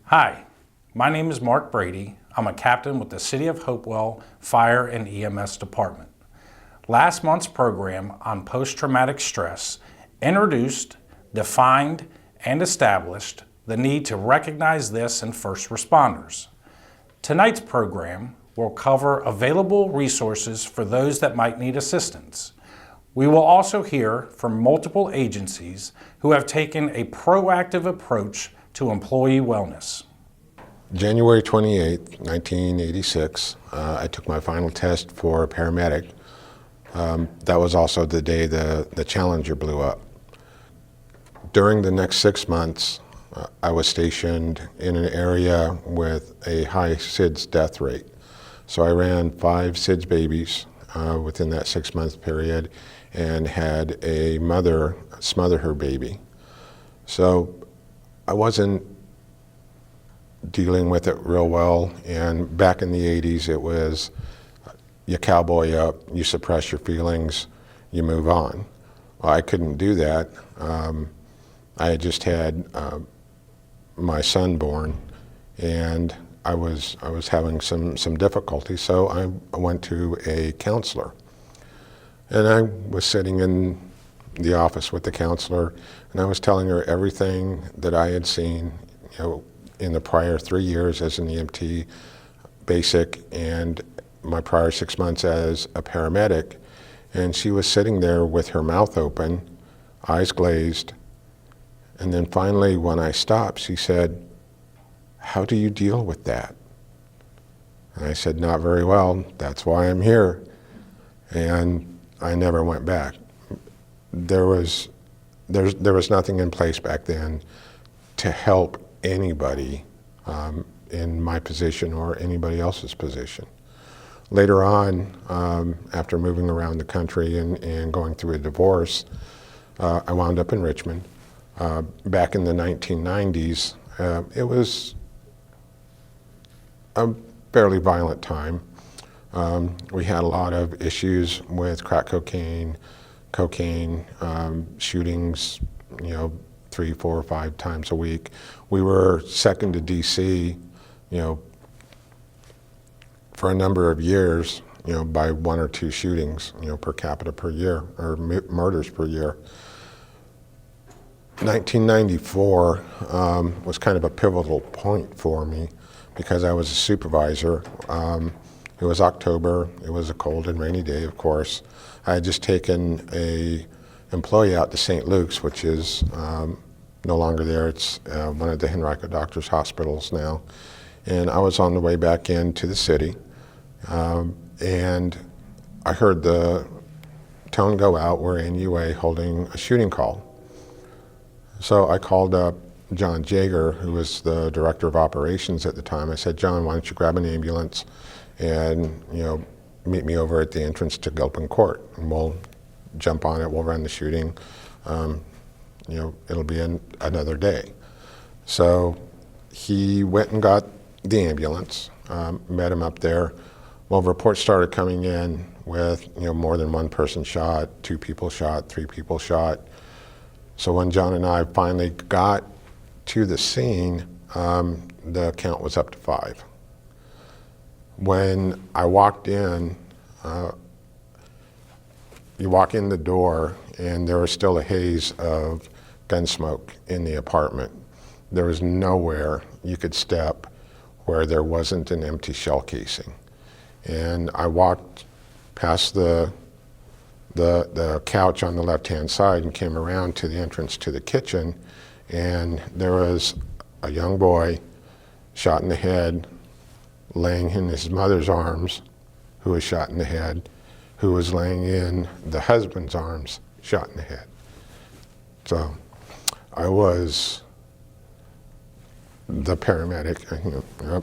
Hi, my name is Mark Brady. I'm a captain with the City of Hopewell Fire and EMS Department. Last month's program on post-traumatic stress introduced, defined, and established the need to recognize this in first responders. Tonight's program will cover available resources for those that might need assistance. We will also hear from multiple agencies who have taken a proactive approach to employee wellness. January 28th, 1986, I took my final test for a paramedic. That was also the day the Challenger blew up. During the next 6 months, I was stationed in an area with a high SIDS death rate. So I ran 5 SIDS babies within that 6-month period and had a mother smother her baby. So I wasn't dealing with it real well, and back in the 80s it was you cowboy up, you suppress your feelings, you move on. Well, I couldn't do that. I had just had my son born, and I was having some difficulty, so I went to a counselor. And I was sitting in the office with the counselor, and I was telling her everything that I had seen, in the prior 3 years as an EMT basic and my prior 6 months as a paramedic. And she was sitting there with her mouth open, eyes glazed. And then finally, when I stopped, she said, "How do you deal with that?" And I said, "Not very well. That's why I'm here." And I never went back. There was nothing in place back then to help anybody in my position or anybody else's position. Later on, after moving around the country and going through a divorce, I wound up in Richmond. Back in the 1990s, it was a fairly violent time. We had a lot of issues with crack cocaine, shootings, 3, 4, 5 times a week. We were second to DC, for a number of years, by 1 or 2 shootings, per capita per year, or murders per year. 1994 was kind of a pivotal point for me because I was a supervisor. It was October, it was a cold and rainy day, of course. I had just taken a employee out to St. Luke's, which is no longer there. It's one of the Henrico Doctors hospitals now. And I was on the way back into the city, and I heard the tone go out, we're in UA holding a shooting call. So I called up John Jaeger, who was the director of operations at the time. I said, "John, why don't you grab an ambulance and meet me over at the entrance to Gilpin Court, and we'll jump on it, we'll run the shooting. It'll be another day." So he went and got the ambulance, met him up there. Well, reports started coming in with more than 1 person shot, 2 people shot, 3 people shot. So when John and I finally got to the scene, the count was up to 5. When I walked in, you walk in the door and there was still a haze of gun smoke in the apartment. There was nowhere you could step where there wasn't an empty shell casing. And I walked past the couch on the left-hand side and came around to the entrance to the kitchen, and there was a young boy shot in the head, laying in his mother's arms, who was shot in the head, who was laying in the husband's arms, shot in the head. So I was the paramedic.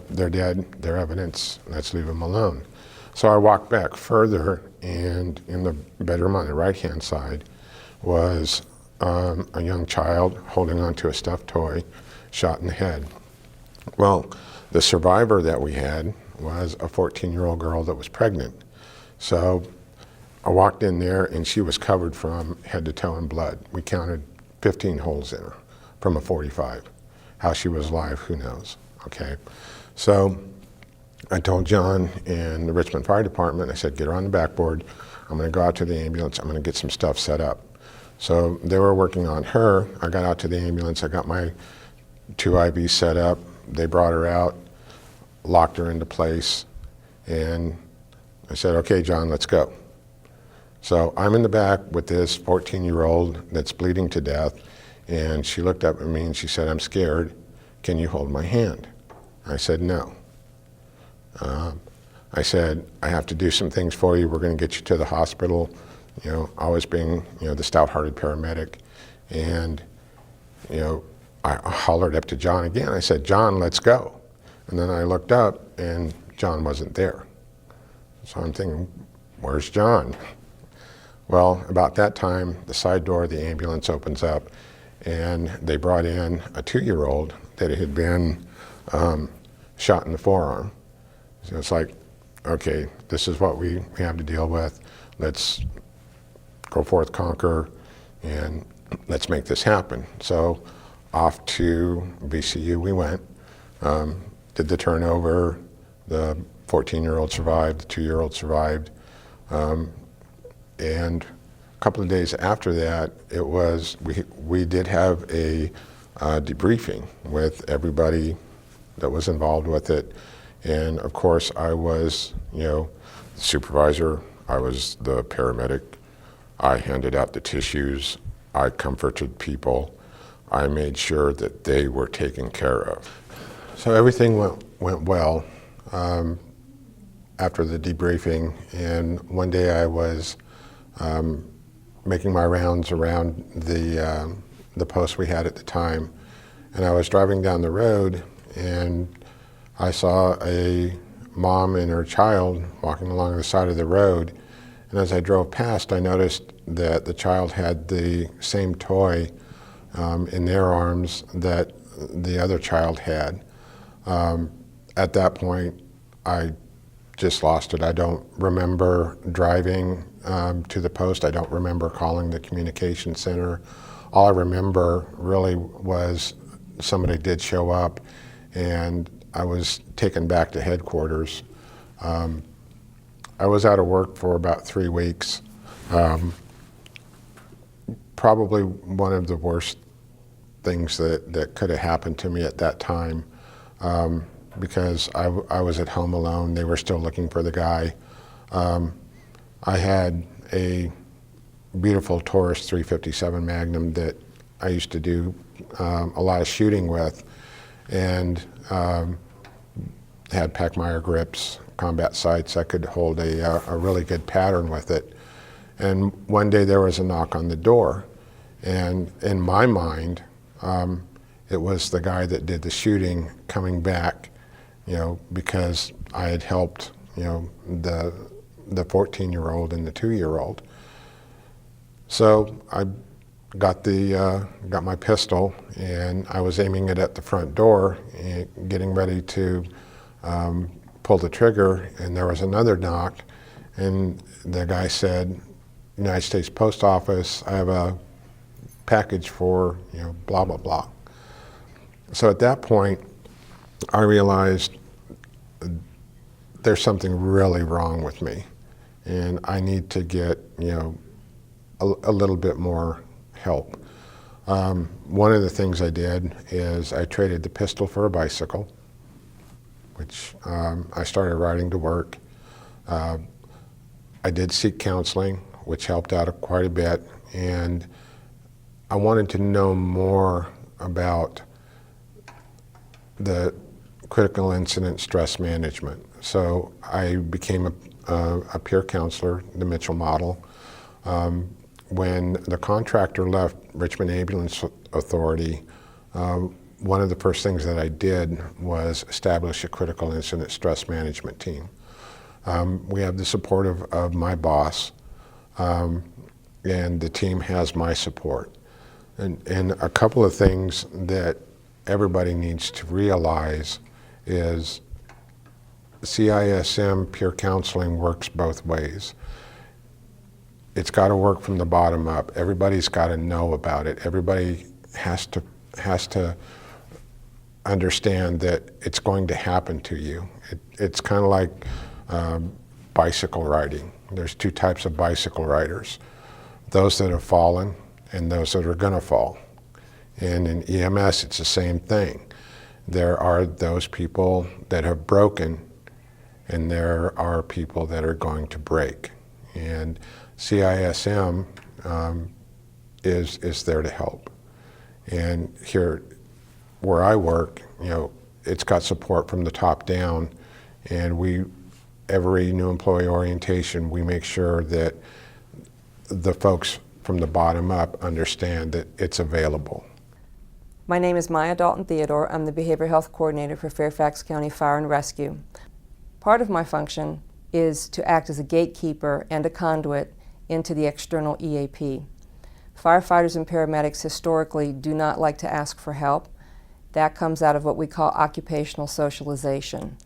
They're dead, they're evidence, let's leave them alone. So I walked back further, and in the bedroom on the right-hand side was a young child holding onto a stuffed toy, shot in the head. Well, the survivor that we had was a 14-year-old girl that was pregnant. So I walked in there and she was covered from head to toe in blood. We counted 15 holes in her from a .45. How she was alive, who knows? Okay, so I told John and the Richmond Fire Department, I said, get her on the backboard. I'm going to go out to the ambulance. I'm going to get some stuff set up. So they were working on her. I got out to the ambulance. I got my 2 IVs set up. They brought her out, locked her into place, and I said, okay, John, let's go. So I'm in the back with this 14-year-old that's bleeding to death, and she looked up at me and she said, I'm scared. Can you hold my hand? I said, no. I said, I have to do some things for you. We're going to get you to the hospital. You know, always being, you know, the stout-hearted paramedic. And, you know, I hollered up to John again. I said, John, let's go. And then I looked up and John wasn't there. So I'm thinking, where's John? Well, about that time, the side door of the ambulance opens up and they brought in a 2-year-old that had been shot in the forearm. So it's like, okay, this is what we have to deal with. Let's go forth, conquer, and let's make this happen. So off to VCU we went, did the turnover. The 14-year-old survived, the 2-year-old survived. And a couple of days after that, it was, we did have a debriefing with everybody that was involved with it. And of course, I was, you know, the supervisor, I was the paramedic, I handed out the tissues, I comforted people, I made sure that they were taken care of. So everything went well after the debriefing, and one day I was making my rounds around the post we had at the time, and I was driving down the road and I saw a mom and her child walking along the side of the road, and as I drove past I noticed that the child had the same toy in their arms that the other child had. At that point I just lost it. I don't remember driving to the post. I don't remember calling the communication center. All I remember really was somebody did show up and I was taken back to headquarters. I was out of work for about 3 weeks. Probably one of the worst things that could have happened to me at that time, because I was at home alone. They were still looking for the guy. I had a beautiful Taurus 357 Magnum that I used to do a lot of shooting with, and had Packmeyer grips, combat sights. I could hold a really good pattern with it. And one day there was a knock on the door, and in my mind, it was the guy that did the shooting coming back, you know, because I had helped, you know, the 14-year-old and the 2-year-old. So I got my pistol and I was aiming it at the front door and getting ready to pull the trigger, and there was another knock, and the guy said, United States Post Office, I have a package for, you know, blah, blah, blah. So at that point, I realized there's something really wrong with me, and I need to get, you know, a little bit more help. One of the things I did is I traded the pistol for a bicycle, which I started riding to work. I did seek counseling, which helped out quite a bit, and I wanted to know more about the critical incident stress management. So I became a peer counselor, the Mitchell model. When the contractor left Richmond Ambulance Authority, one of the first things that I did was establish a critical incident stress management team. We have the support of my boss, and the team has my support. And a couple of things that everybody needs to realize is CISM peer counseling works both ways. It's got to work from the bottom up. Everybody's got to know about it. Everybody has to understand that it's going to happen to you. It's kind of like bicycle riding. There's two types of bicycle riders: those that have fallen and those that are going to fall. And in EMS, it's the same thing. There are those people that have broken, and there are people that are going to break. And CISM is there to help. And here, where I work, it's got support from the top down, and every new employee orientation, we make sure that the folks from the bottom up understand that it's available. My name is Maya Dalton-Theodore. I'm the Behavioral Health Coordinator for Fairfax County Fire and Rescue. Part of my function is to act as a gatekeeper and a conduit into the external EAP. Firefighters and paramedics historically do not like to ask for help. That comes out of what we call occupational socialization.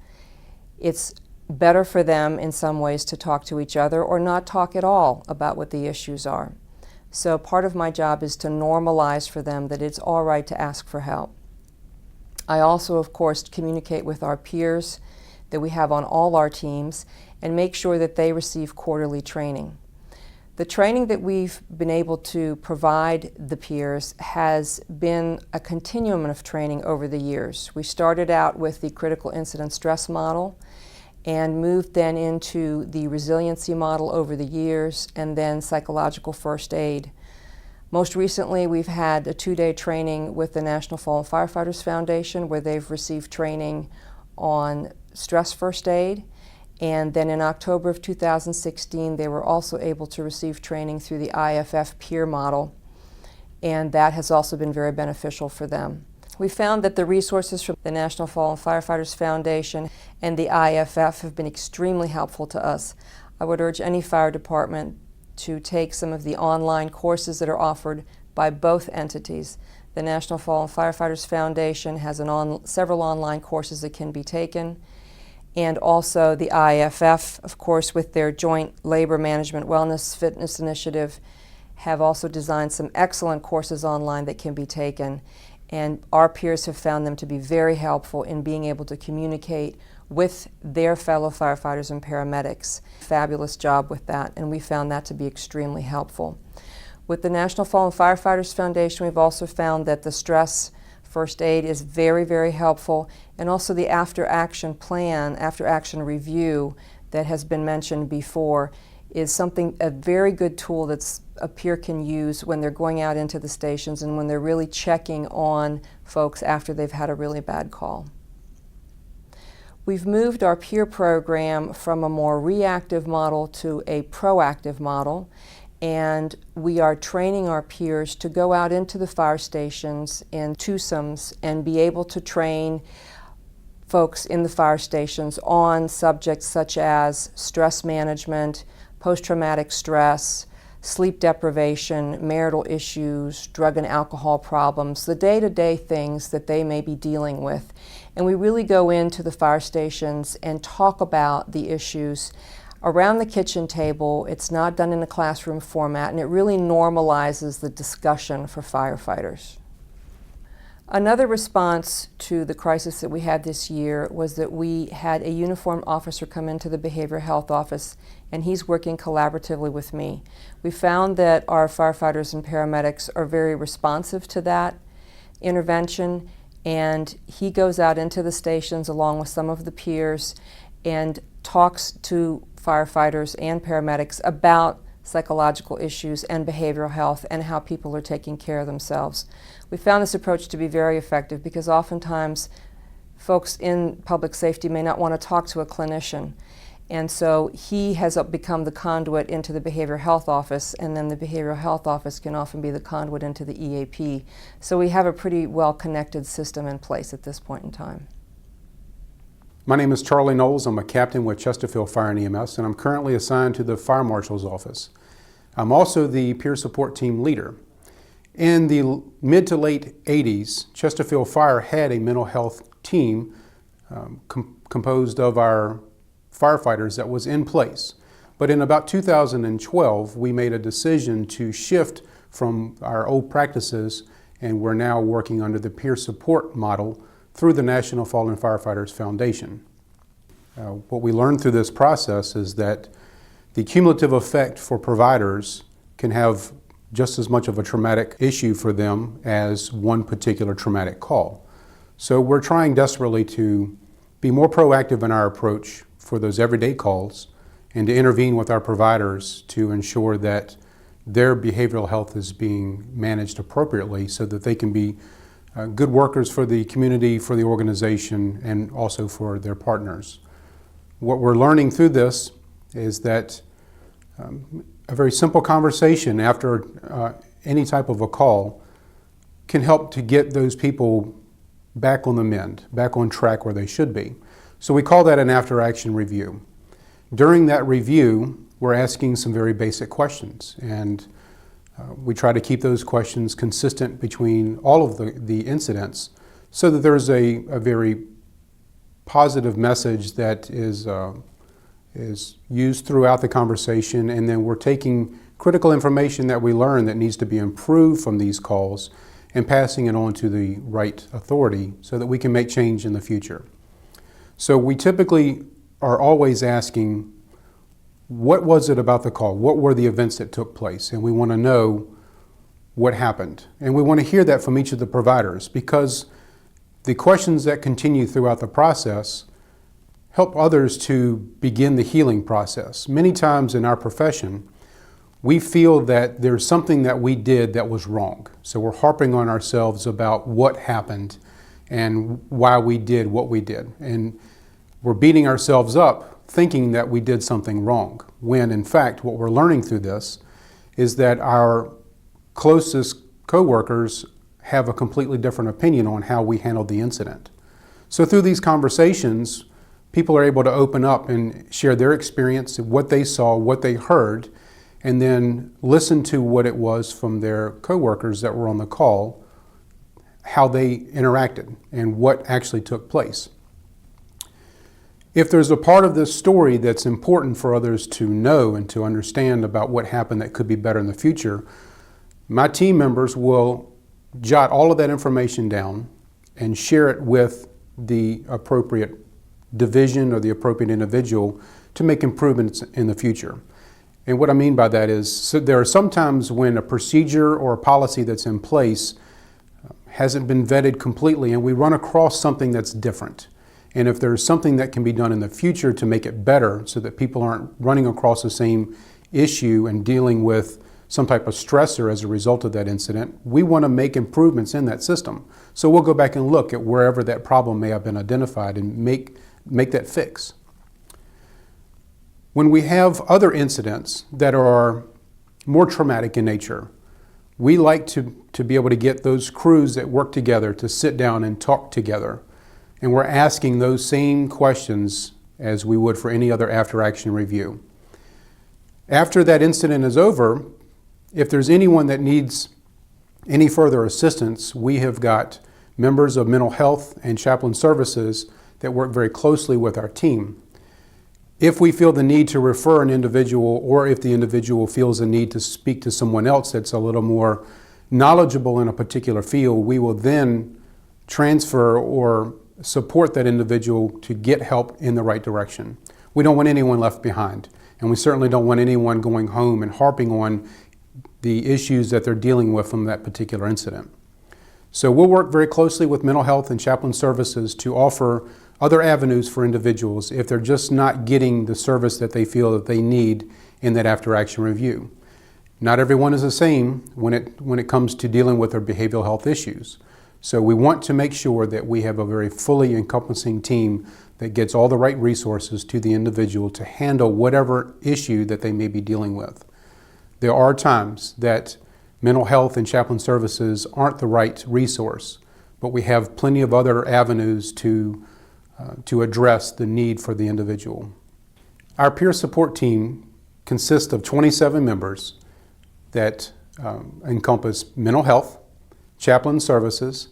It's better for them in some ways to talk to each other or not talk at all about what the issues are. So part of my job is to normalize for them that it's all right to ask for help. I also, of course, communicate with our peers that we have on all our teams and make sure that they receive quarterly training. The training that we've been able to provide the peers has been a continuum of training over the years. We started out with the critical incident stress model and moved then into the resiliency model over the years, and then psychological first aid. Most recently, we've had a 2-day training with the National Fallen Firefighters Foundation, where they've received training on stress first aid. And then in October of 2016, they were also able to receive training through the IFF peer model, and that has also been very beneficial for them. We found that the resources from the National Fallen Firefighters Foundation and the IFF have been extremely helpful to us. I would urge any fire department to take some of the online courses that are offered by both entities. The National Fallen Firefighters Foundation has several online courses that can be taken, and also the IFF, of course, with their Joint Labor Management Wellness Fitness Initiative, have also designed some excellent courses online that can be taken. And our peers have found them to be very helpful in being able to communicate with their fellow firefighters and paramedics. Fabulous job with that, and we found that to be extremely helpful. With the National Fallen Firefighters Foundation, we've also found that the stress first aid is very, very helpful, and also the after-action plan, after-action review that has been mentioned before is a very good tool that a peer can use when they're going out into the stations and when they're really checking on folks after they've had a really bad call. We've moved our peer program from a more reactive model to a proactive model, and we are training our peers to go out into the fire stations in twosomes and be able to train folks in the fire stations on subjects such as stress management, post-traumatic stress, sleep deprivation, marital issues, drug and alcohol problems, the day-to-day things that they may be dealing with. And we really go into the fire stations and talk about the issues around the kitchen table. It's not done in a classroom format, and it really normalizes the discussion for firefighters. Another response to the crisis that we had this year was that we had a uniformed officer come into the behavioral health office, and he's working collaboratively with me. We found that our firefighters and paramedics are very responsive to that intervention, and he goes out into the stations along with some of the peers and talks to firefighters and paramedics about psychological issues and behavioral health and how people are taking care of themselves. We found this approach to be very effective because oftentimes folks in public safety may not want to talk to a clinician. And so he has become the conduit into the behavioral health office, and then the behavioral health office can often be the conduit into the EAP. So we have a pretty well-connected system in place at this point in time. My name is Charlie Knowles. I'm a captain with Chesterfield Fire and EMS, and I'm currently assigned to the Fire Marshal's office. I'm also the peer support team leader. In the mid to late 80s, Chesterfield Fire had a mental health team composed of our firefighters that was in place. But in about 2012, we made a decision to shift from our old practices, and we're now working under the peer support model through the National Fallen Firefighters Foundation. What we learned through this process is that the cumulative effect for providers can have just as much of a traumatic issue for them as one particular traumatic call. So we're trying desperately to be more proactive in our approach for those everyday calls and to intervene with our providers to ensure that their behavioral health is being managed appropriately so that they can be good workers for the community, for the organization, and also for their partners. What we're learning through this is that a very simple conversation after any type of a call can help to get those people back on the mend, back on track where they should be. So we call that an after-action review. During that review, we're asking some very basic questions, and we try to keep those questions consistent between all of the incidents so that there's a very positive message that is used throughout the conversation, and then we're taking critical information that we learn that needs to be improved from these calls and passing it on to the right authority so that we can make change in the future. So we typically are always asking, what was it about the call? What were the events that took place? And we want to know what happened. And we want to hear that from each of the providers, because the questions that continue throughout the process help others to begin the healing process. Many times in our profession, we feel that there's something that we did that was wrong. So we're harping on ourselves about what happened and why we did what we did. And we're beating ourselves up thinking that we did something wrong, when in fact what we're learning through this is that our closest coworkers have a completely different opinion on how we handled the incident. So through these conversations, people are able to open up and share their experience, what they saw, what they heard, and then listen to what it was from their coworkers that were on the call, how they interacted and what actually took place. If there's a part of this story that's important for others to know and to understand about what happened that could be better in the future, my team members will jot all of that information down and share it with the appropriate division or the appropriate individual to make improvements in the future. And what I mean by that is, so there are some times when a procedure or a policy that's in place hasn't been vetted completely and we run across something that's different. And if there's something that can be done in the future to make it better so that people aren't running across the same issue and dealing with some type of stressor as a result of that incident, we want to make improvements in that system. So we'll go back and look at wherever that problem may have been identified and make that fix. When we have other incidents that are more traumatic in nature, we like to be able to get those crews that work together to sit down and talk together. And we're asking those same questions as we would for any other after-action review. After that incident is over, if there's anyone that needs any further assistance, we have got members of mental health and chaplain services that work very closely with our team. If we feel the need to refer an individual, or if the individual feels a need to speak to someone else that's a little more knowledgeable in a particular field, we will then transfer or support that individual to get help in the right direction. We don't want anyone left behind, and we certainly don't want anyone going home and harping on the issues that they're dealing with from that particular incident. So we'll work very closely with mental health and chaplain services to offer other avenues for individuals if they're just not getting the service that they feel that they need in that after-action review. Not everyone is the same when it comes to dealing with their behavioral health issues. So we want to make sure that we have a very fully encompassing team that gets all the right resources to the individual to handle whatever issue that they may be dealing with. There are times that mental health and chaplain services aren't the right resource, but we have plenty of other avenues to address the need for the individual. Our peer support team consists of 27 members that encompass mental health, chaplain services,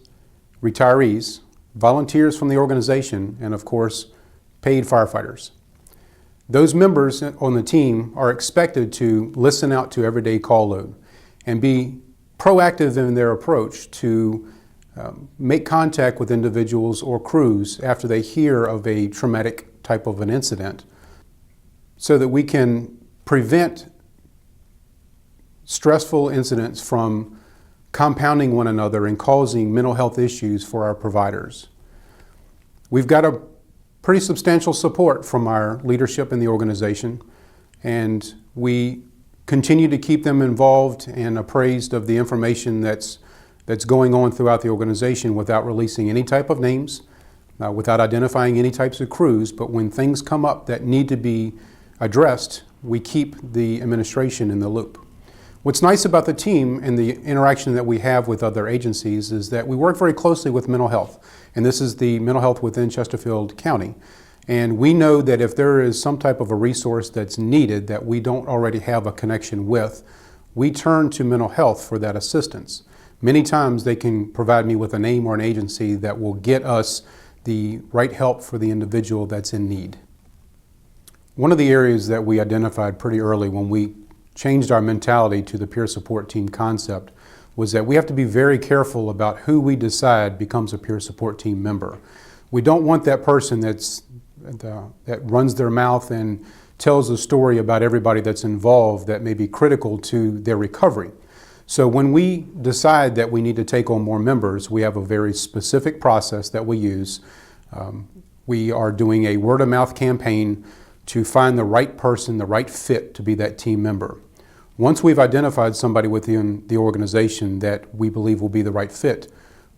retirees, volunteers from the organization, and of course, paid firefighters. Those members on the team are expected to listen out to everyday call load and be proactive in their approach to make contact with individuals or crews after they hear of a traumatic type of an incident so that we can prevent stressful incidents from compounding one another and causing mental health issues for our providers. We've got a pretty substantial support from our leadership in the organization, and we continue to keep them involved and appraised of the information that's going on throughout the organization without releasing any type of names, without identifying any types of crews. But when things come up that need to be addressed, we keep the administration in the loop. What's nice about the team and the interaction that we have with other agencies is that we work very closely with mental health. And this is the mental health within Chesterfield County. And we know that if there is some type of a resource that's needed that we don't already have a connection with, we turn to mental health for that assistance. Many times they can provide me with a name or an agency that will get us the right help for the individual that's in need. One of the areas that we identified pretty early when we changed our mentality to the peer support team concept was that we have to be very careful about who we decide becomes a peer support team member. We don't want that person that runs their mouth and tells a story about everybody that's involved that may be critical to their recovery. So when we decide that we need to take on more members, we have a very specific process that we use. We are doing a word-of-mouth campaign to find the right person, the right fit to be that team member. Once we've identified somebody within the organization that we believe will be the right fit,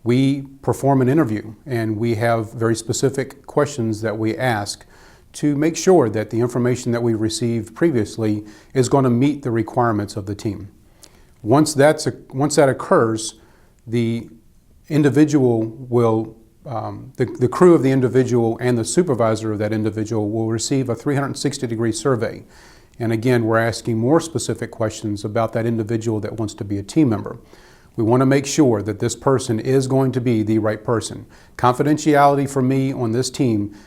we perform an interview, and we have very specific questions that we ask to make sure that the information that we received previously is going to meet the requirements of the team. Once that occurs, the individual will, the crew of the individual and the supervisor of that individual will receive a 360-degree survey. And again, we're asking more specific questions about that individual that wants to be a team member. We want to make sure that this person is going to be the right person. Confidentiality for me on this team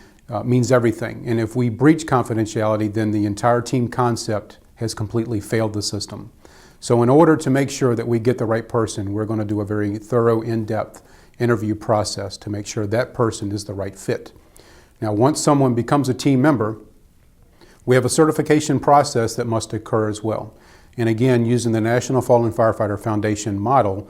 means everything. And if we breach confidentiality, then the entire team concept has completely failed the system. So in order to make sure that we get the right person, we're going to do a very thorough, in-depth interview process to make sure that person is the right fit. Now, once someone becomes a team member, we have a certification process that must occur as well. And again, using the National Fallen Firefighter Foundation model,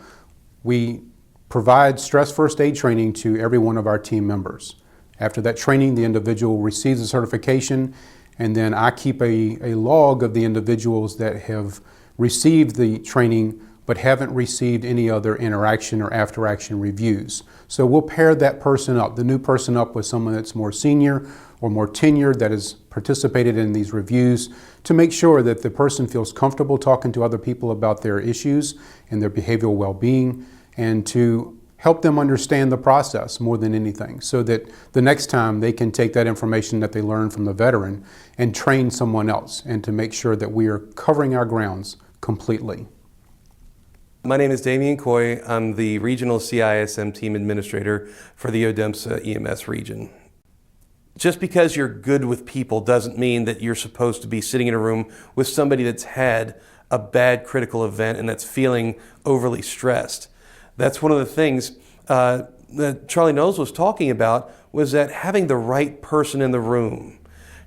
we provide stress first aid training to every one of our team members. After that training, the individual receives a certification, and then I keep a log of the individuals that have received the training but haven't received any other interaction or after action reviews. So we'll pair that person up, the new person up, with someone that's more senior or more tenured that has participated in these reviews to make sure that the person feels comfortable talking to other people about their issues and their behavioral well-being, and to help them understand the process more than anything, so that the next time they can take that information that they learned from the veteran and train someone else, and to make sure that we are covering our grounds completely. My name is Damian Coy. I'm the Regional CISM Team Administrator for the Odemsa EMS region. Just because you're good with people doesn't mean that you're supposed to be sitting in a room with somebody that's had a bad critical event and that's feeling overly stressed. That's one of the things that Charlie Knowles was talking about, was that having the right person in the room,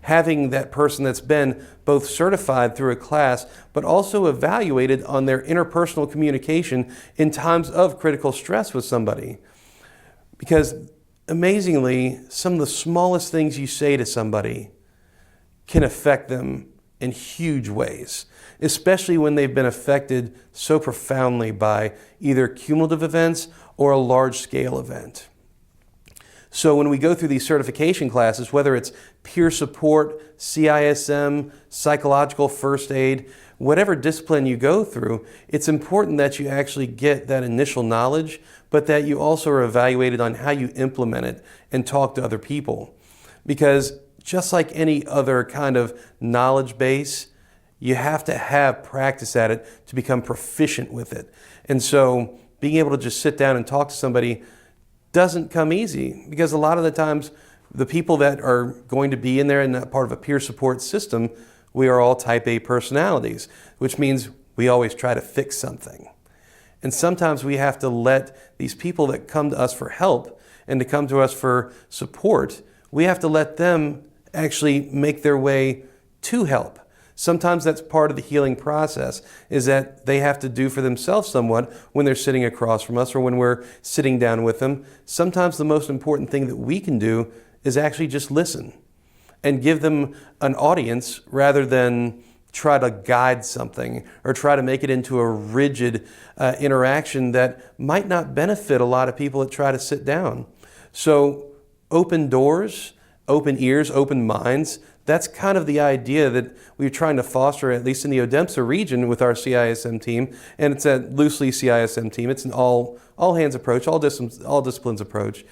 having that person that's been both certified through a class, but also evaluated on their interpersonal communication in times of critical stress with somebody. Because amazingly, some of the smallest things you say to somebody can affect them in huge ways, especially when they've been affected so profoundly by either cumulative events or a large-scale event. So when we go through these certification classes, whether it's peer support, CISM, psychological first aid, whatever discipline you go through, it's important that you actually get that initial knowledge, but that you also are evaluated on how you implement it and talk to other people. Because just like any other kind of knowledge base, you have to have practice at it to become proficient with it. And so being able to just sit down and talk to somebody doesn't come easy, because a lot of the times the people that are going to be in there and that part of a peer support system, we are all type A personalities, which means we always try to fix something. And sometimes we have to let these people that come to us for help and to come to us for support, we have to let them actually make their way to help. Sometimes that's part of the healing process, is that they have to do for themselves somewhat when they're sitting across from us or when we're sitting down with them. Sometimes the most important thing that we can do is actually just listen and give them an audience rather than try to guide something or try to make it into a rigid interaction that might not benefit a lot of people that try to sit down. So open doors, open ears, open minds, that's kind of the idea that we're trying to foster, at least in the Odemsa region with our CISM team, and it's a loosely CISM team. It's an all hands approach, all disciplines approach,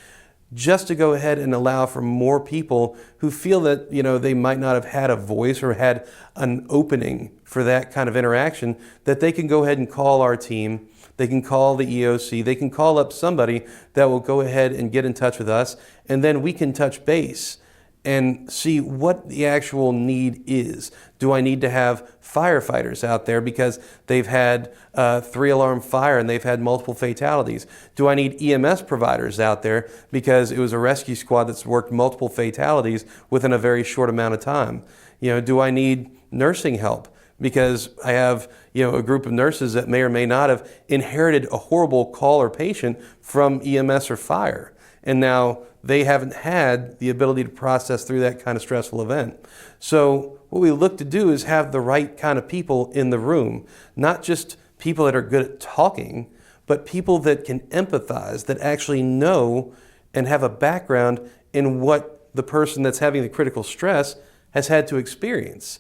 just to go ahead and allow for more people who feel that, you know, they might not have had a voice or had an opening for that kind of interaction, that they can go ahead and call our team, they can call the EOC, they can call up somebody that will go ahead and get in touch with us, and then we can touch base and see what the actual need is. Do I need to have firefighters out there because they've had a 3-alarm fire and they've had multiple fatalities? Do I need EMS providers out there because it was a rescue squad that's worked multiple fatalities within a very short amount of time? You know, do I need nursing help because I have, you know, a group of nurses that may or may not have inherited a horrible call or patient from EMS or fire, and now they haven't had the ability to process through that kind of stressful event. So what we look to do is have the right kind of people in the room, not just people that are good at talking, but people that can empathize, that actually know and have a background in what the person that's having the critical stress has had to experience.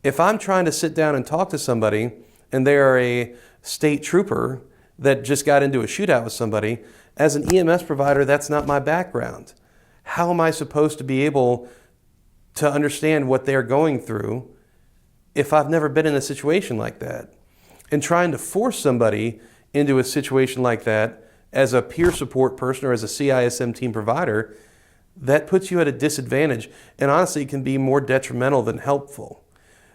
If I'm trying to sit down and talk to somebody and they are a state trooper that just got into a shootout with somebody, as an EMS provider, that's not my background. How am I supposed to be able to understand what they're going through if I've never been in a situation like that? And trying to force somebody into a situation like that as a peer support person or as a CISM team provider, that puts you at a disadvantage and honestly can be more detrimental than helpful.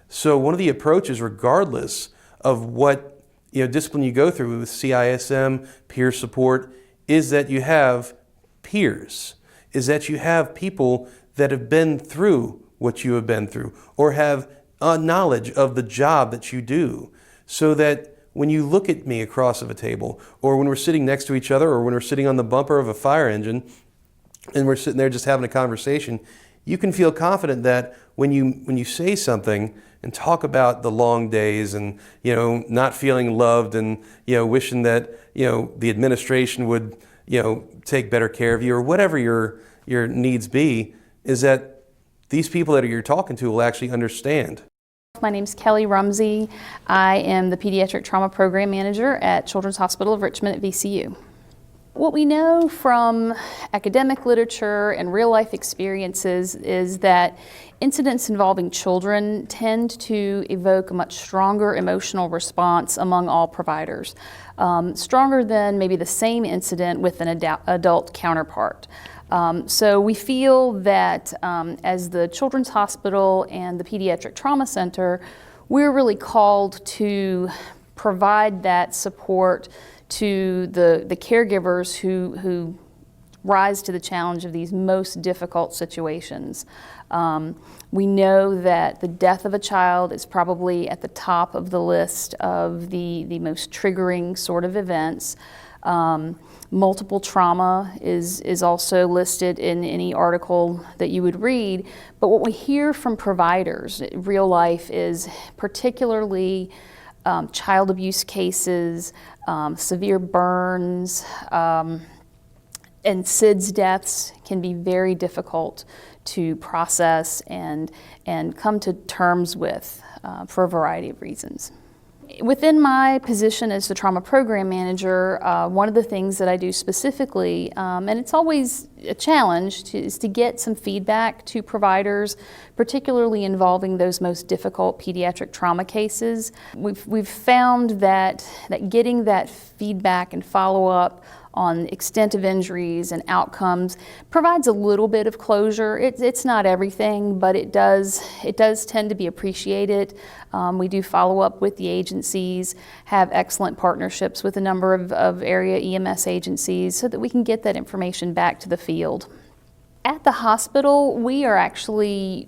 So one of the approaches, regardless of what discipline you go through with CISM, peer support, is that you have peers, is that you have people that have been through what you have been through or have a knowledge of the job that you do, so that when you look at me across of a table or when we're sitting next to each other or when we're sitting on the bumper of a fire engine and we're sitting there just having a conversation, you can feel confident that when you say something and talk about the long days and not feeling loved and wishing that the administration would take better care of you or whatever your needs be, is that these people that you're talking to will actually understand. My name's Kelly Rumsey. I am the Pediatric Trauma Program Manager at Children's Hospital of Richmond at VCU. What we know from academic literature and real-life experiences is that incidents involving children tend to evoke a much stronger emotional response among all providers, stronger than maybe the same incident with an adult counterpart. So we feel that as the Children's Hospital and the Pediatric Trauma Center, we're really called to provide that support to the caregivers who rise to the challenge of these most difficult situations. We know that the death of a child is probably at the top of the list of the most triggering sort of events. Multiple trauma is also listed in any article that you would read, but what we hear from providers in real life is particularly child abuse cases, severe burns, and SIDS deaths can be very difficult to process and come to terms with for a variety of reasons. Within my position as the Trauma Program Manager, one of the things that I do specifically, and it's always a challenge, is to get some feedback to providers, particularly involving those most difficult pediatric trauma cases. We've found that getting that feedback and follow-up on extent of injuries and outcomes, provides a little bit of closure. It's not everything, but it does tend to be appreciated. We do follow up with the agencies, have excellent partnerships with a number of area EMS agencies so that we can get that information back to the field. At the hospital, we are actually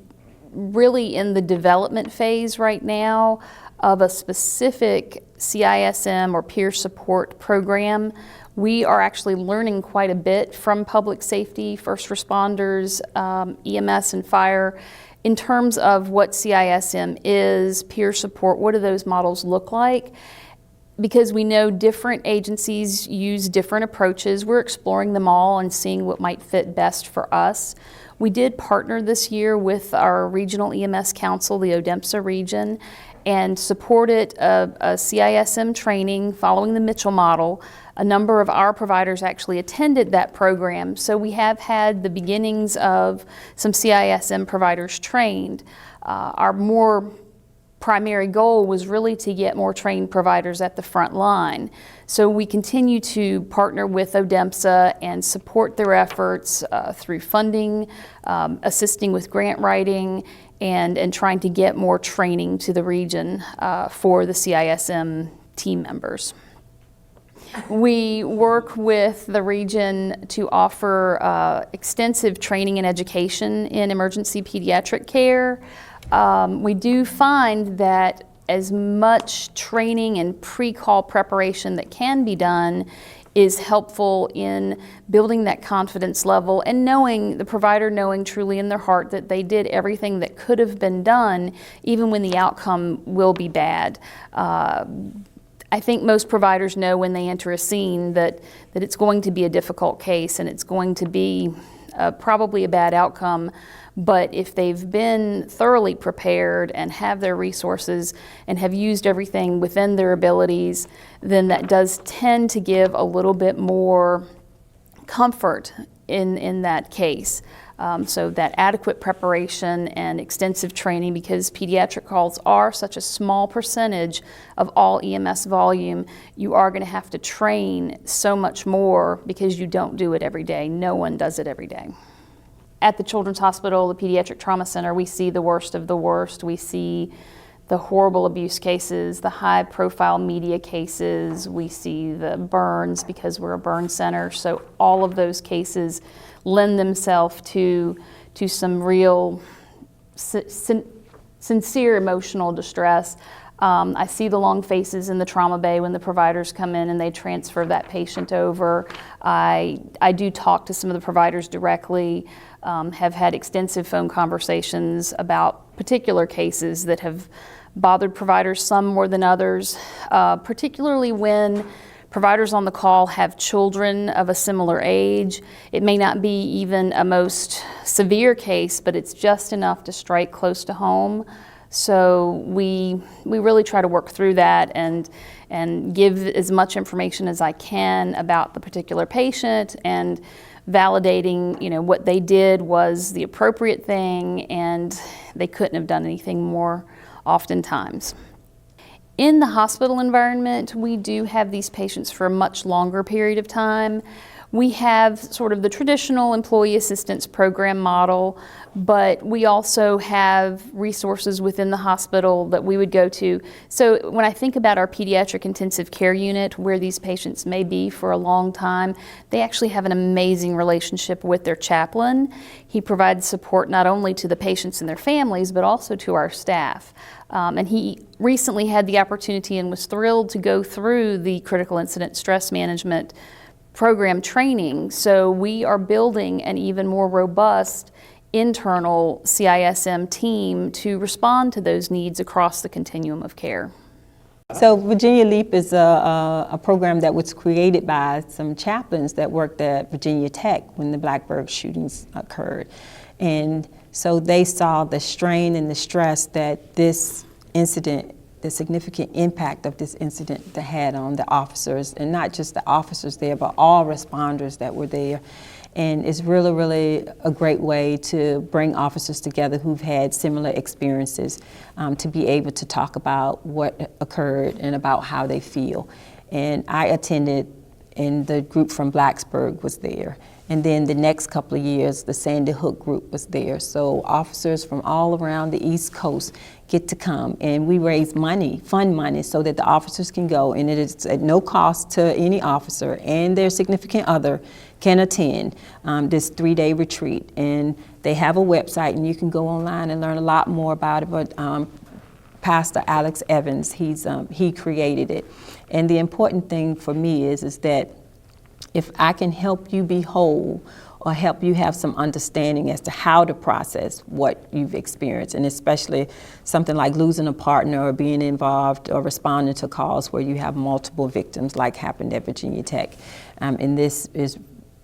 really in the development phase right now of a specific CISM or peer support program. We are actually learning quite a bit from public safety, first responders, EMS and fire, in terms of what CISM is, peer support, what do those models look like? Because we know different agencies use different approaches. We're exploring them all and seeing what might fit best for us. We did partner this year with our regional EMS council, the ODEMSA region, and supported a CISM training following the Mitchell model. A number of our providers actually attended that program, so we have had the beginnings of some CISM providers trained. Our more primary goal was really to get more trained providers at the front line. So we continue to partner with ODEMSA and support their efforts through funding, assisting with grant writing, and trying to get more training to the region for the CISM team members. We work with the region to offer extensive training and education in emergency pediatric care. We do find that as much training and pre-call preparation that can be done is helpful in building that confidence level and knowing, the provider knowing truly in their heart that they did everything that could have been done, even when the outcome will be bad. I think most providers know when they enter a scene that it's going to be a difficult case and it's going to be probably a bad outcome. But if they've been thoroughly prepared and have their resources and have used everything within their abilities, then that does tend to give a little bit more comfort in that case. So that adequate preparation and extensive training, because pediatric calls are such a small percentage of all EMS volume, you are going to have to train so much more because you don't do it every day. No one does it every day. At the Children's Hospital, the Pediatric Trauma Center, we see the worst of the worst. We see the horrible abuse cases, the high-profile media cases. We see the burns because we're a burn center. So all of those cases lend themselves to some real sincere emotional distress. I see the long faces in the trauma bay when the providers come in and they transfer that patient over. I do talk to some of the providers directly, have had extensive phone conversations about particular cases that have bothered providers, some more than others, particularly when providers on the call have children of a similar age. It may not be even a most severe case, but it's just enough to strike close to home. So we really try to work through that and give as much information as I can about the particular patient and validating, what they did was the appropriate thing and they couldn't have done anything more oftentimes. In the hospital environment, we do have these patients for a much longer period of time. We have sort of the traditional employee assistance program model, but we also have resources within the hospital that we would go to. So when I think about our pediatric intensive care unit, where these patients may be for a long time, they actually have an amazing relationship with their chaplain. He provides support not only to the patients and their families, but also to our staff. And he recently had the opportunity and was thrilled to go through the critical incident stress management program training. So we are building an even more robust internal CISM team to respond to those needs across the continuum of care. So Virginia LEAP is a program that was created by some chaplains that worked at Virginia Tech when the Blackbird shootings occurred. And so they saw the strain and the stress that this incident, the significant impact of this incident that had on the officers, and not just the officers there, but all responders that were there. And it's really, really a great way to bring officers together who've had similar experiences to be able to talk about what occurred and about how they feel. And I attended and the group from Blacksburg was there. And then the next couple of years, the Sandy Hook group was there. So officers from all around the East Coast get to come, and we raise money, fund money, so that the officers can go, and it is at no cost to any officer and their significant other can attend this 3-day retreat. And they have a website, and you can go online and learn a lot more about it. But Pastor Alex Evans, he created it. And the important thing for me is that if I can help you be whole or help you have some understanding as to how to process what you've experienced, and especially something like losing a partner or being involved or responding to calls where you have multiple victims like happened at Virginia Tech. And this is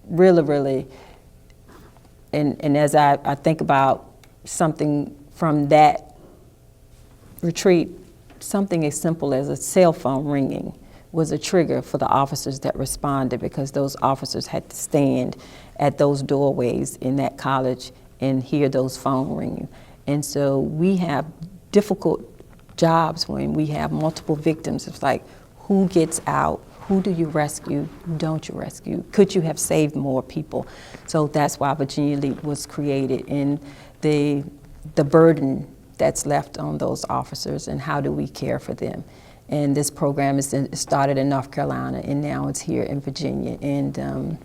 really, really, and as I think about something from that retreat, something as simple as a cell phone ringing was a trigger for the officers that responded, because those officers had to stand at those doorways in that college and hear those phones ringing. And so we have difficult jobs when we have multiple victims. It's like, who gets out? Who do you rescue? Who don't you rescue? Could you have saved more people? So that's why Virginia Leap was created, and the burden that's left on those officers, and how do we care for them. And this program is started in North Carolina, and now it's here in Virginia. And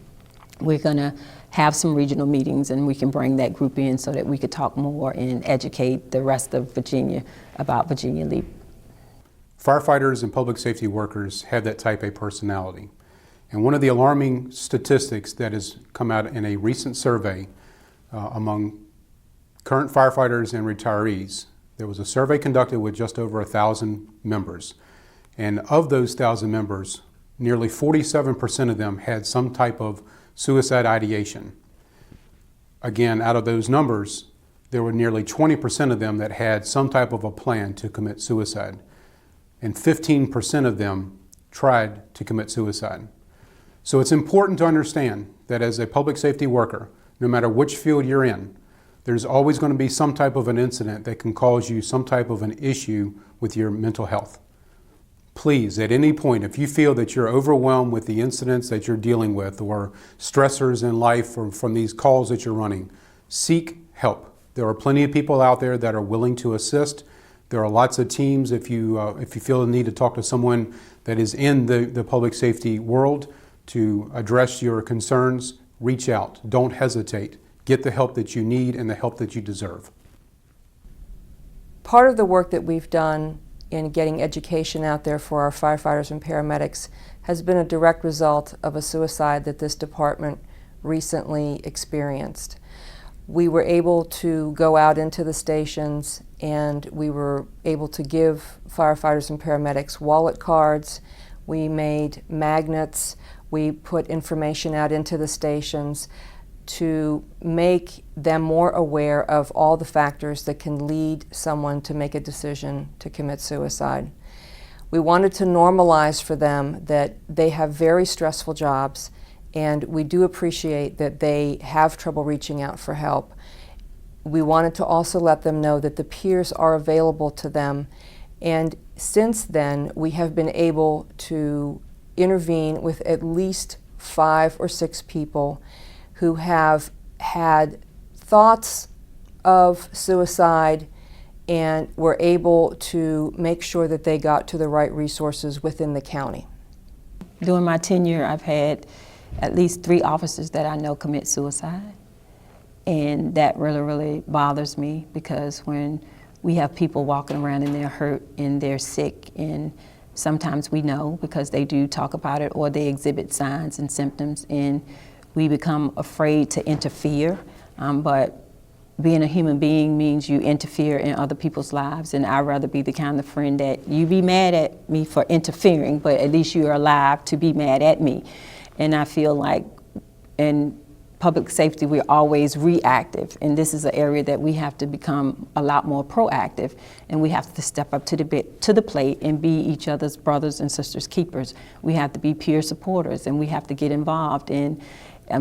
we're gonna have some regional meetings, and we can bring that group in so that we could talk more and educate the rest of Virginia about Virginia Leap. Firefighters and public safety workers have that type A personality. And one of the alarming statistics that has come out in a recent survey among current firefighters and retirees, there was a survey conducted with just over 1,000 members. And of those 1,000 members, nearly 47% of them had some type of suicide ideation. Again, out of those numbers, there were nearly 20% of them that had some type of a plan to commit suicide. And 15% of them tried to commit suicide. So it's important to understand that as a public safety worker, no matter which field you're in, there's always going to be some type of an incident that can cause you some type of an issue with your mental health. Please, at any point, if you feel that you're overwhelmed with the incidents that you're dealing with or stressors in life or from these calls that you're running, seek help. There are plenty of people out there that are willing to assist. There are lots of teams. If you feel the need to talk to someone that is in the public safety world to address your concerns, reach out. Don't hesitate. Get the help that you need and the help that you deserve. Part of the work that we've done in getting education out there for our firefighters and paramedics has been a direct result of a suicide that this department recently experienced. We were able to go out into the stations, and we were able to give firefighters and paramedics wallet cards. We made magnets. We put information out into the stations to make them more aware of all the factors that can lead someone to make a decision to commit suicide. We wanted to normalize for them that they have very stressful jobs, and we do appreciate that they have trouble reaching out for help. We wanted to also let them know that the peers are available to them, and since then we have been able to intervene with at least 5 or 6 people who have had thoughts of suicide, and were able to make sure that they got to the right resources within the county. During my tenure, I've had at least 3 officers that I know commit suicide. And that really, really bothers me, because when we have people walking around and they're hurt and they're sick, and sometimes we know because they do talk about it or they exhibit signs and symptoms, and we become afraid to interfere, but being a human being means you interfere in other people's lives, and I'd rather be the kind of friend that you be mad at me for interfering, but at least you're alive to be mad at me. And I feel like in public safety, we're always reactive, and this is an area that we have to become a lot more proactive, and we have to step up to the plate and be each other's brothers and sisters keepers. We have to be peer supporters, and we have to get involved in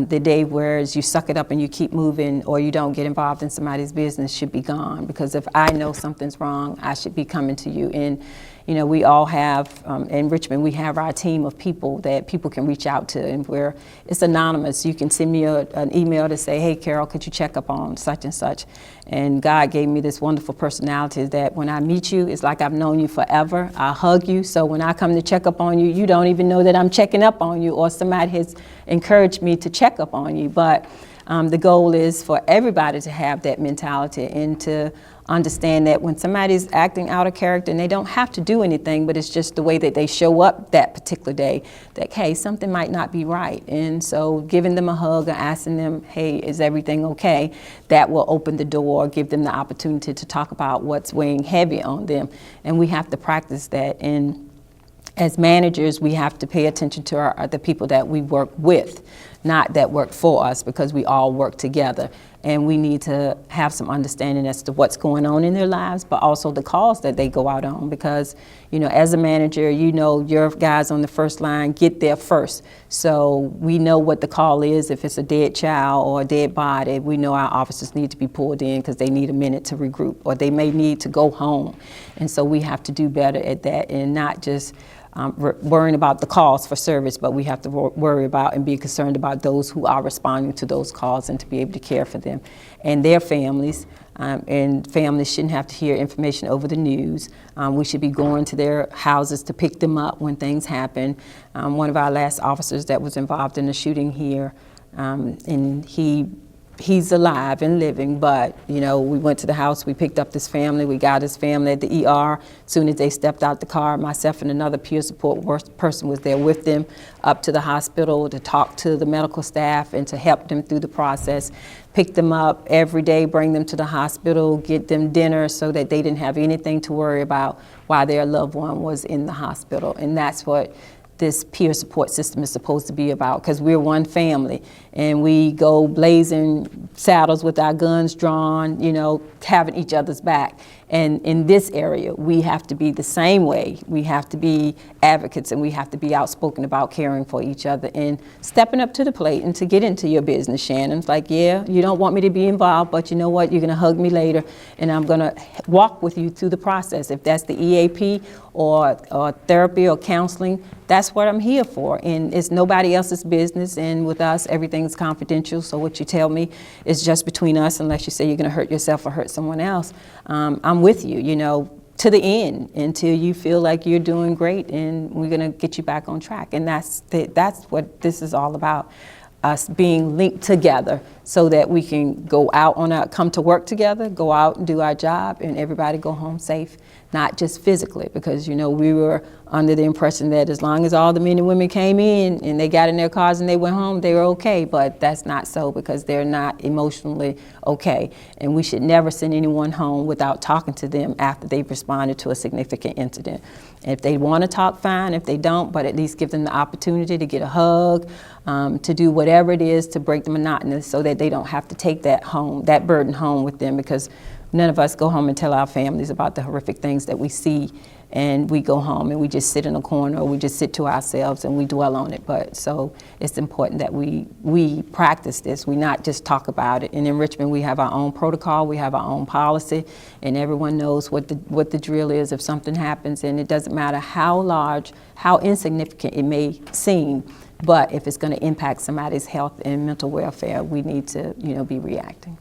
the day whereas you suck it up and you keep moving, or you don't get involved in somebody's business, should be gone. Because if I know something's wrong, I should be coming to you. you know, we all have, in Richmond, we have our team of people that people can reach out to, and where it's anonymous. You can send me an email to say, hey, Carol, could you check up on such and such? And God gave me this wonderful personality that when I meet you, it's like I've known you forever. I hug you, so when I come to check up on you, you don't even know that I'm checking up on you, or somebody has encouraged me to check up on you. But the goal is for everybody to have that mentality and to understand that when somebody's acting out of character, and they don't have to do anything, but it's just the way that they show up that particular day, that, hey, something might not be right. And so giving them a hug and asking them, hey, is everything okay? That will open the door, give them the opportunity to talk about what's weighing heavy on them. And we have to practice that. And as managers, we have to pay attention to the people that we work with, not that work for us, because we all work together. And we need to have some understanding as to what's going on in their lives, but also the calls that they go out on. Because, you know, as a manager, you know your guys on the first line get there first. So we know what the call is. If it's a dead child or a dead body, we know our officers need to be pulled in because they need a minute to regroup, or they may need to go home. And so we have to do better at that, and not just worrying about the calls for service, but we have to worry about and be concerned about those who are responding to those calls, and to be able to care for them and their families. And families shouldn't have to hear information over the news. We should be going to their houses to pick them up when things happen. One of our last officers that was involved in a shooting here, and he's alive and living, but, you know, we went to the house, we picked up this family, we got his family at the ER. As soon as they stepped out the car, myself and another peer support person was there with them up to the hospital to talk to the medical staff and to help them through the process. Pick them up every day, bring them to the hospital, get them dinner so that they didn't have anything to worry about while their loved one was in the hospital. And that's what this peer support system is supposed to be about, because we're one family, and we go blazing saddles with our guns drawn, you know, having each other's back. And in this area, we have to be the same way. We have to be advocates, and we have to be outspoken about caring for each other and stepping up to the plate and to get into your business, Shannon. It's like, yeah, you don't want me to be involved, but you know what? You're gonna hug me later, and I'm gonna walk with you through the process. If that's the EAP or therapy or counseling, that's what I'm here for. And it's nobody else's business, and with us, everything's confidential. So what you tell me is just between us, unless you say you're gonna hurt yourself or hurt someone else. I'm with you, you know, to the end, until you feel like you're doing great, and we're gonna get you back on track. And that's what this is all about, us being linked together so that we can go out come to work together, go out and do our job, and everybody go home safe, not just physically, because, you know, we were under the impression that as long as all the men and women came in and they got in their cars and they went home, they were okay. But that's not so, because they're not emotionally okay. And we should never send anyone home without talking to them after they've responded to a significant incident. And if they want to talk, fine. If they don't, but at least give them the opportunity to get a hug, to do whatever it is to break the monotony, so that they don't have to take that burden home with them, because none of us go home and tell our families about the horrific things that we see, and we go home and we just sit in a corner, or we just sit to ourselves and we dwell on it. But so it's important that we practice this. We not just talk about it. And in Richmond, we have our own protocol, we have our own policy, and everyone knows what the drill is if something happens. And it doesn't matter how large, how insignificant it may seem, but if it's going to impact somebody's health and mental welfare, we need to, you know, be reacting.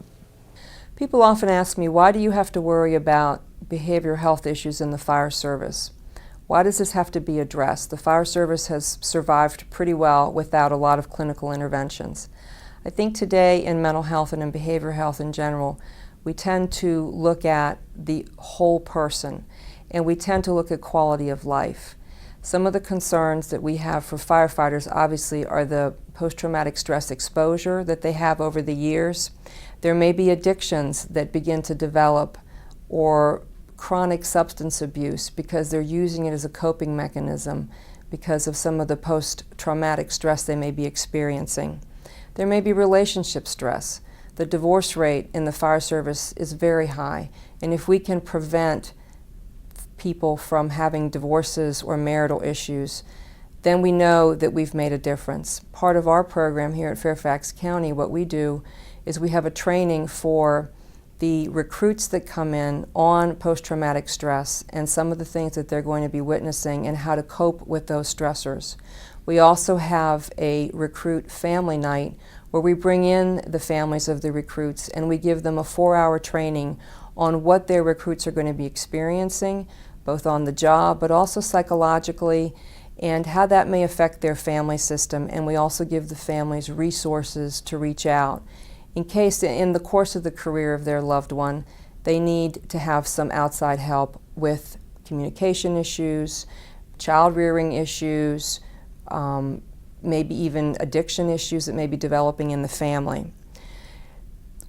People often ask me, why do you have to worry about behavioral health issues in the fire service? Why does this have to be addressed? The fire service has survived pretty well without a lot of clinical interventions. I think today in mental health and in behavioral health in general, we tend to look at the whole person, and we tend to look at quality of life. Some of the concerns that we have for firefighters obviously are the post-traumatic stress exposure that they have over the years. There may be addictions that begin to develop, or chronic substance abuse because they're using it as a coping mechanism because of some of the post-traumatic stress they may be experiencing. There may be relationship stress. The divorce rate in the fire service is very high, and if we can prevent people from having divorces or marital issues, then we know that we've made a difference. Part of our program here at Fairfax County, what we do is we have a training for the recruits that come in on post-traumatic stress and some of the things that they're going to be witnessing and how to cope with those stressors. We also have a recruit family night where we bring in the families of the recruits and we give them a 4-hour training on what their recruits are going to be experiencing, both on the job but also psychologically, and how that may affect their family system. And we also give the families resources to reach out in case in the course of the career of their loved one they need to have some outside help with communication issues, child rearing issues, maybe even addiction issues that may be developing in the family.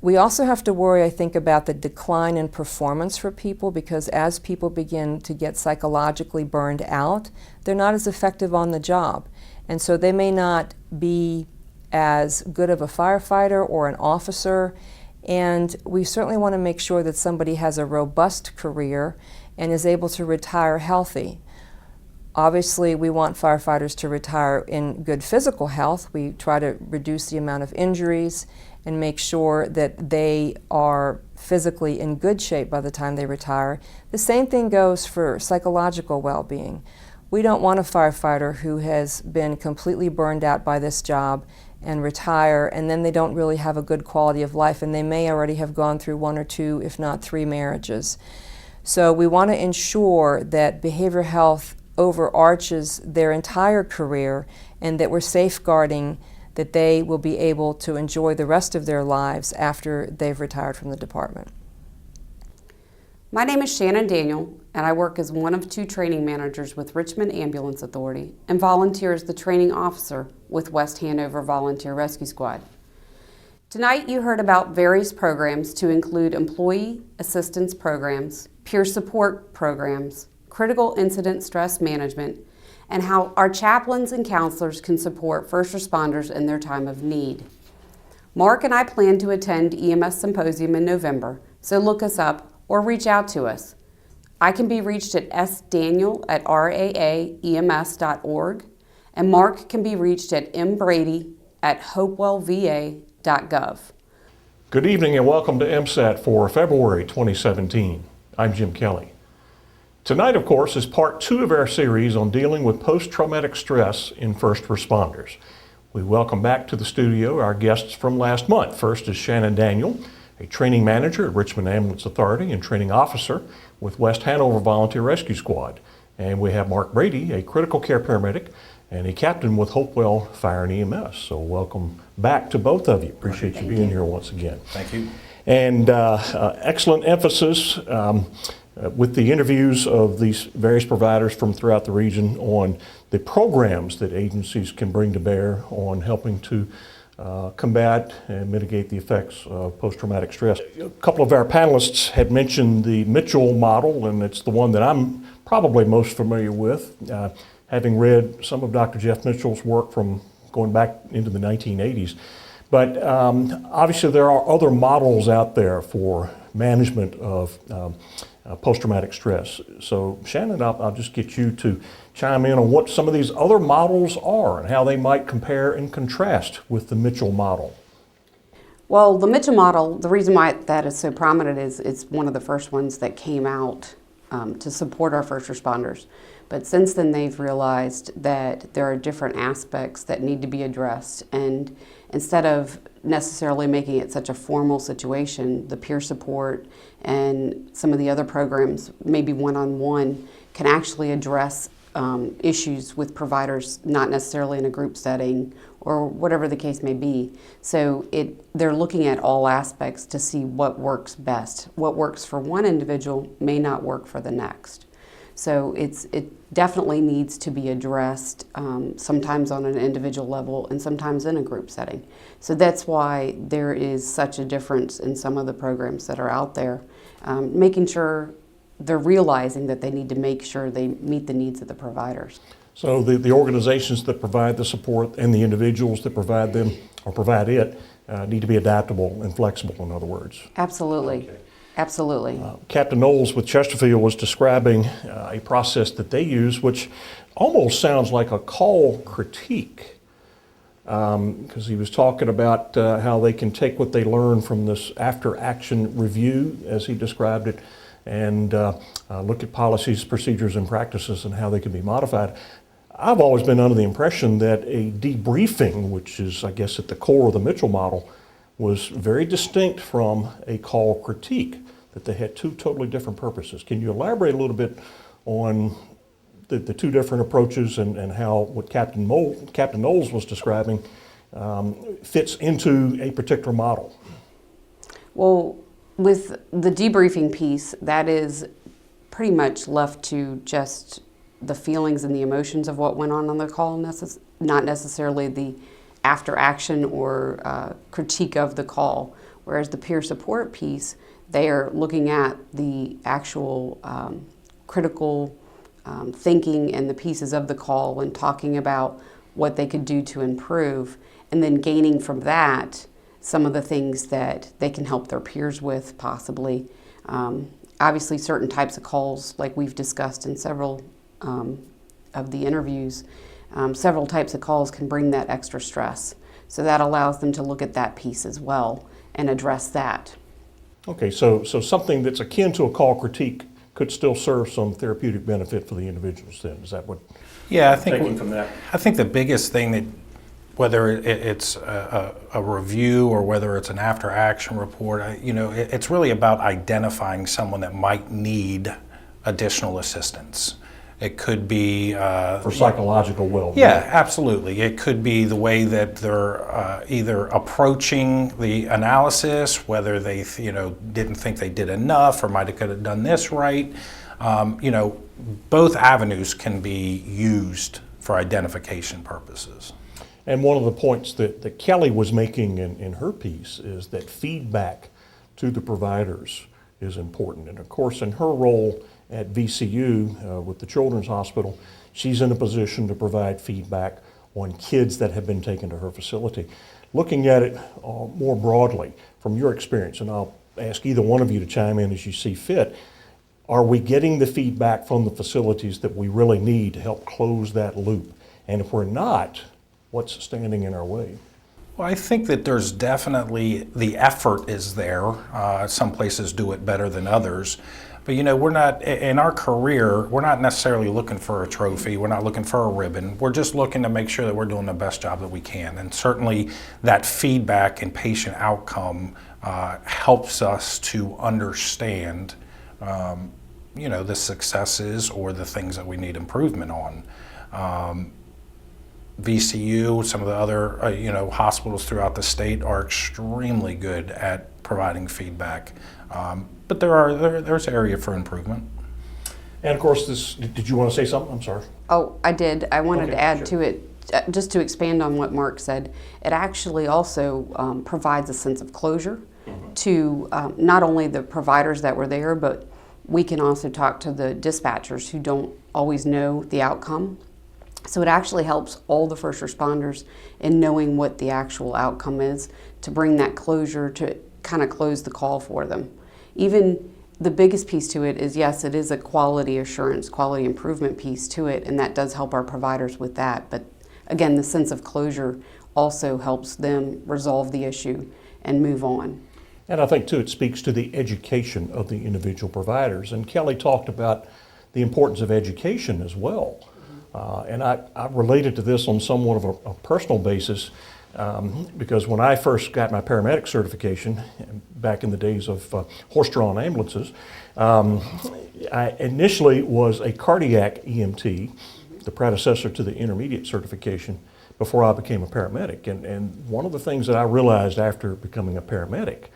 We also have to worry, I think, about the decline in performance for people, because as people begin to get psychologically burned out, they're not as effective on the job. And so they may not be as good of a firefighter or an officer. And we certainly want to make sure that somebody has a robust career and is able to retire healthy. Obviously, we want firefighters to retire in good physical health. We try to reduce the amount of injuries and make sure that they are physically in good shape by the time they retire. The same thing goes for psychological well-being. We don't want a firefighter who has been completely burned out by this job and retire, and then they don't really have a good quality of life, and they may already have gone through 1 or 2, if not 3 marriages. So we want to ensure that behavioral health overarches their entire career and that we're safeguarding that they will be able to enjoy the rest of their lives after they've retired from the department. My name is Shannon Daniel, and I work as one of 2 training managers with Richmond Ambulance Authority and volunteer as the training officer with West Hanover Volunteer Rescue Squad. Tonight you heard about various programs to include employee assistance programs, peer support programs, critical incident stress management, and how our chaplains and counselors can support first responders in their time of need. Mark and I plan to attend EMS Symposium in November, so look us up or reach out to us. I can be reached at sdaniel@raaems.org, and Mark can be reached at mbrady@hopewellva.gov. Good evening and welcome to Emsat for February 2017. I'm Jim Kelly. Tonight, of course, is part 2 of our series on dealing with post-traumatic stress in first responders. We welcome back to the studio our guests from last month. First is Shannon Daniel, a training manager at Richmond Ambulance Authority and training officer with West Hanover Volunteer Rescue Squad. And we have Mark Brady, a critical care paramedic and a captain with Hopewell Fire and EMS. So welcome back to both of you. Appreciate you being here once again. Thank you. And excellent emphasis with the interviews of these various providers from throughout the region on the programs that agencies can bring to bear on helping to combat and mitigate the effects of post-traumatic stress. A couple of our panelists had mentioned the Mitchell model, and it's the one that I'm probably most familiar with, having read some of Dr. Jeff Mitchell's work from going back into the 1980s. But obviously there are other models out there for management of post-traumatic stress. So Shannon, I'll just get you to chime in on what some of these other models are and how they might compare and contrast with the Mitchell model. Well, the Mitchell model, the reason why that is so prominent is it's one of the first ones that came out to support our first responders. But since then they've realized that there are different aspects that need to be addressed, and instead of necessarily making it such a formal situation, the peer support and some of the other programs, maybe one-on-one, can actually address issues with providers, not necessarily in a group setting or whatever the case may be. So they're looking at all aspects to see what works best. What works for one individual may not work for the next. So it definitely needs to be addressed, sometimes on an individual level and sometimes in a group setting. So that's why there is such a difference in some of the programs that are out there, making sure they're realizing that they need to make sure they meet the needs of the providers. So the organizations that provide the support and the individuals that provide them or provide it need to be adaptable and flexible, in other words. Absolutely. Okay. Absolutely. Captain Knowles with Chesterfield was describing a process that they use which almost sounds like a call critique. because he was talking about how they can take what they learn from this after-action review, as he described it, and look at policies, procedures, and practices and how they can be modified. I've always been under the impression that a debriefing, which is, I guess, at the core of the Mitchell model, was very distinct from a call critique, that they had two totally different purposes. Can you elaborate a little bit on the two different approaches and how what Captain Knowles was describing fits into a particular model? Well, with the debriefing piece, that is pretty much left to just the feelings and the emotions of what went on the call, not necessarily the after action or critique of the call. Whereas the peer support piece, they are looking at the actual critical thinking and the pieces of the call and talking about what they could do to improve, and then gaining from that some of the things that they can help their peers with possibly. Obviously certain types of calls, like we've discussed in several of the interviews, several types of calls can bring that extra stress. So that allows them to look at that piece as well and address that. Okay, so something that's akin to a call critique could still serve some therapeutic benefit for the individuals then. Is that what? Yeah, Taking from that? I think the biggest thing that, whether it's a review or whether it's an after-action report, it's really about identifying someone that might need additional assistance. It could be For psychological well-being. Yeah, absolutely. It could be the way that they're either approaching the analysis, whether they didn't think they did enough or might have could have done this right. Both avenues can be used for identification purposes. And one of the points that Kelly was making in her piece is that feedback to the providers is important. And of course, in her role at VCU with the Children's Hospital, she's in a position to provide feedback on kids that have been taken to her facility. Looking at it more broadly from your experience, and I'll ask either one of you to chime in as you see fit, are we getting the feedback from the facilities that we really need to help close that loop? And if we're not, what's standing in our way? Well, I think that there's definitely, the effort is there. Some places do it better than others. But we're not, in our career, we're not necessarily looking for a trophy. We're not looking for a ribbon. We're just looking to make sure that we're doing the best job that we can. And certainly that feedback and patient outcome helps us to understand, the successes or the things that we need improvement on. VCU, some of the other hospitals throughout the state are extremely good at providing feedback, but there's area for improvement. And of course, did you want to say something? I'm sorry. Oh, I did. I wanted to add sure. to it, just to expand on what Mark said. It actually also provides a sense of closure to not only the providers that were there, but we can also talk to the dispatchers who don't always know the outcome. So it actually helps all the first responders in knowing what the actual outcome is, to bring that closure, to kind of close the call for them. Even the biggest piece to it is, yes, it is a quality assurance, quality improvement piece to it, and that does help our providers with that. But again, the sense of closure also helps them resolve the issue and move on. And I think, too, it speaks to the education of the individual providers. And Kelly talked about the importance of education as well. And I related to this on somewhat of a personal basis because when I first got my paramedic certification back in the days of horse-drawn ambulances, I initially was a cardiac EMT, the predecessor to the intermediate certification, before I became a paramedic. And one of the things that I realized after becoming a paramedic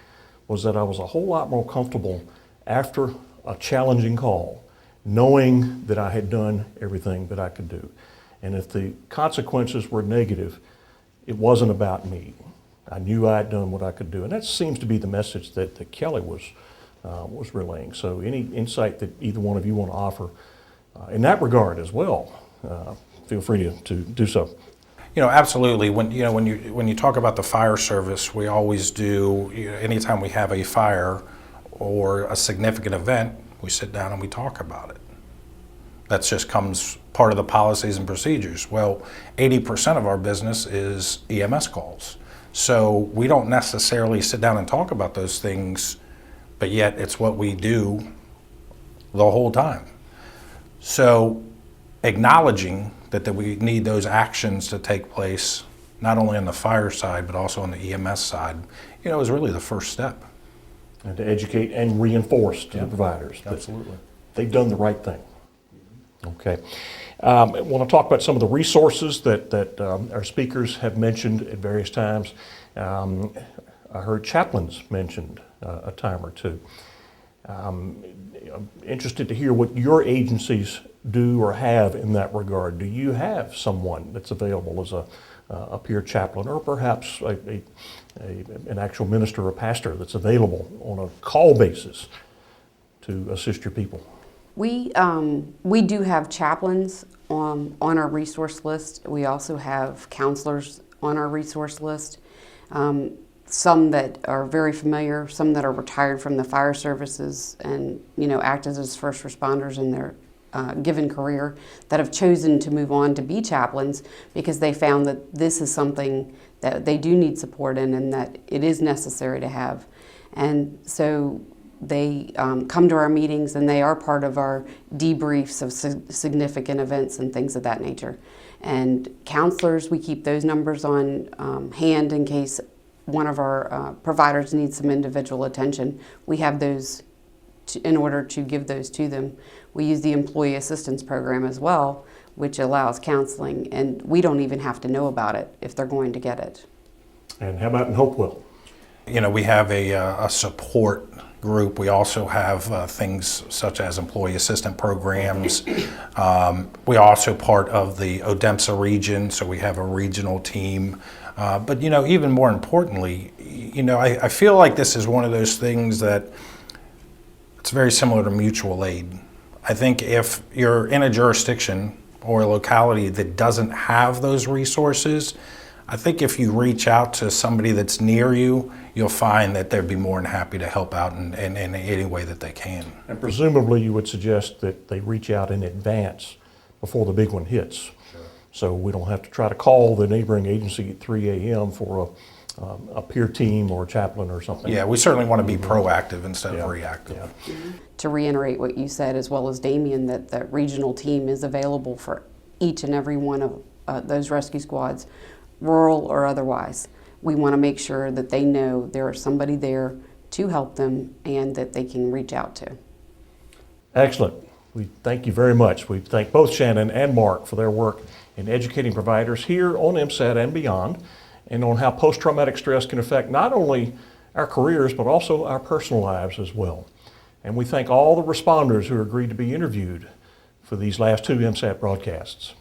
was that I was a whole lot more comfortable after a challenging call, knowing that I had done everything that I could do. And if the consequences were negative, it wasn't about me. I knew I had done what I could do. And that seems to be the message that Kelly was relaying. So any insight that either one of you want to offer in that regard as well, feel free to do so. Absolutely. When you talk about the fire service, we always do, anytime we have a fire or a significant event, we sit down and we talk about it. That just comes part of the policies and procedures. Well, 80% of our business is EMS calls. So we don't necessarily sit down and talk about those things, but yet it's what we do the whole time. So acknowledging that we need those actions to take place, not only on the fire side, but also on the EMS side, is really the first step. And to educate and reinforce to the providers that Absolutely. they've done the right thing. Okay. I want to talk about some of the resources that our speakers have mentioned at various times. I heard chaplains mentioned a time or two. I'm interested to hear what your agencies do or have in that regard. Do you have someone that's available as a peer chaplain, or perhaps an actual minister or pastor that's available on a call basis to assist your people? We do have chaplains on our resource list. We also have counselors on our resource list. Some that are very familiar, some that are retired from the fire services and act as first responders in their given career, that have chosen to move on to be chaplains because they found that this is something that they do need support in and that it is necessary to have. And so they come to our meetings and they are part of our debriefs of significant events and things of that nature. And counselors, we keep those numbers on hand in case one of our providers needs some individual attention. We have those in order to give those to them. We use the employee assistance program as well, which allows counseling, and we don't even have to know about it if they're going to get it. And how about in Hopewell? We have a support group. We also have things such as employee assistant programs. We are also part of the Odemsa region, so we have a regional team. But even more importantly, I feel like this is one of those things that it's very similar to mutual aid. I think if you're in a jurisdiction or a locality that doesn't have those resources, I think if you reach out to somebody that's near you, you'll find that they'd be more than happy to help out in any way that they can. And presumably you would suggest that they reach out in advance before the big one hits. Sure. So we don't have to try to call the neighboring agency at 3 a.m. for a peer team or a chaplain or something. Yeah, we certainly want to be proactive instead of reactive. Yeah. To reiterate what you said, as well as Damien, that the regional team is available for each and every one of those rescue squads, rural or otherwise. We want to make sure that they know there is somebody there to help them and that they can reach out to. Excellent. We thank you very much. We thank both Shannon and Mark for their work in educating providers here on Emsat and beyond, and on how post-traumatic stress can affect not only our careers, but also our personal lives as well. And we thank all the responders who agreed to be interviewed for these last 2 Emsat broadcasts.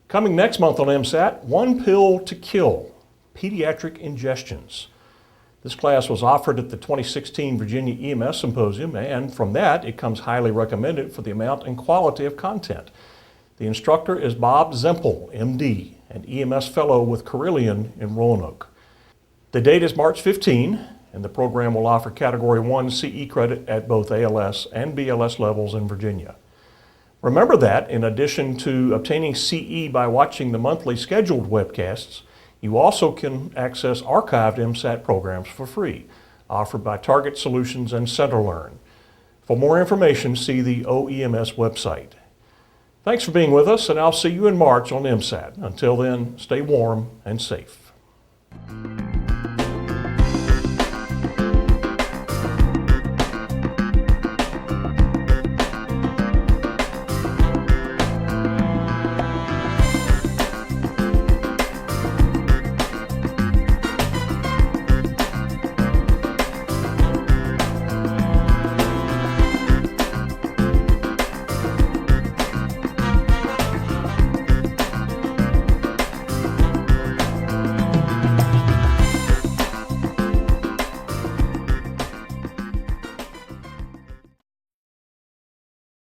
Coming next month on Emsat, One Pill to Kill, Pediatric Ingestions. This class was offered at the 2016 Virginia EMS Symposium, and from that, it comes highly recommended for the amount and quality of content. The instructor is Bob Zempel, MD, an EMS Fellow with Carillion in Roanoke. The date is March 15, and the program will offer Category 1 CE credit at both ALS and BLS levels in Virginia. Remember that, in addition to obtaining CE by watching the monthly scheduled webcasts, you also can access archived MSAT programs for free, offered by Target Solutions and CenterLearn. For more information, see the OEMS website. Thanks for being with us, and I'll see you in March on MSAT. Until then, stay warm and safe.